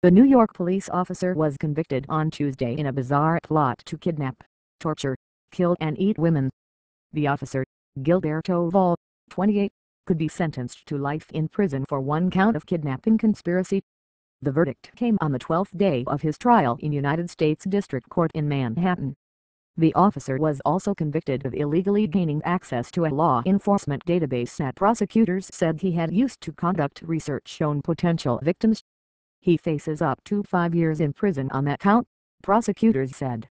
The New York police officer was convicted on Tuesday in a bizarre plot to kidnap, torture, kill and eat women. The officer, Gilberto Val, 28, could be sentenced to life in prison for one count of kidnapping conspiracy. The verdict came on the 12th day of his trial in United States District Court in Manhattan. The officer was also convicted of illegally gaining access to a law enforcement database that prosecutors said he had used to conduct research on potential victims. He faces up to 5 years in prison on that count, prosecutors said.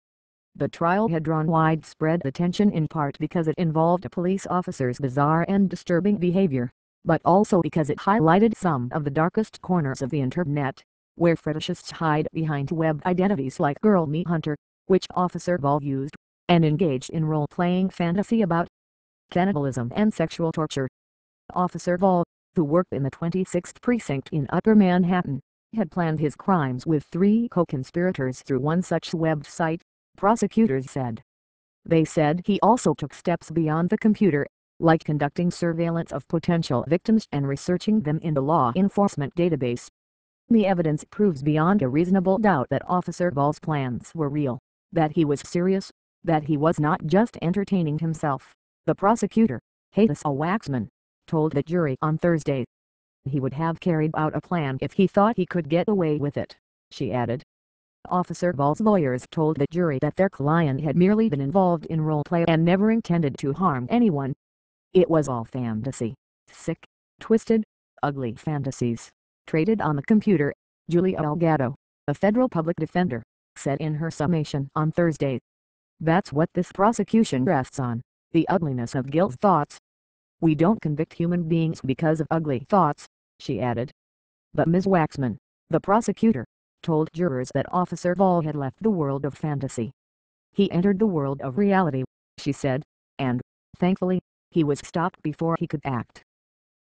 The trial had drawn widespread attention in part because it involved a police officer's bizarre and disturbing behavior, but also because it highlighted some of the darkest corners of the internet, where fetishists hide behind web identities like Girl Meat Hunter, which Officer Val used, and engaged in role-playing fantasy about cannibalism and sexual torture. Officer Val, who worked in the 26th Precinct in Upper Manhattan, had planned his crimes with 3 co-conspirators through one such website, prosecutors said. They said he also took steps beyond the computer, like conducting surveillance of potential victims and researching them in the law enforcement database. The evidence proves beyond a reasonable doubt that Officer Val's plans were real, that he was serious, that he was not just entertaining himself, the prosecutor, Hadissa Waxman, told the jury on Thursday. He would have carried out a plan if he thought he could get away with it, she added. Officer Val's lawyers told the jury that their client had merely been involved in role-play and never intended to harm anyone. It was all fantasy, sick, twisted, ugly fantasies, traded on the computer, Julia Elgato, a federal public defender, said in her summation on Thursday. That's what this prosecution rests on, the ugliness of guilt thoughts. We don't convict human beings because of ugly thoughts, she added. But Ms. Waxman, the prosecutor, told jurors that Officer Val had left the world of fantasy. He entered the world of reality, she said, and, thankfully, he was stopped before he could act.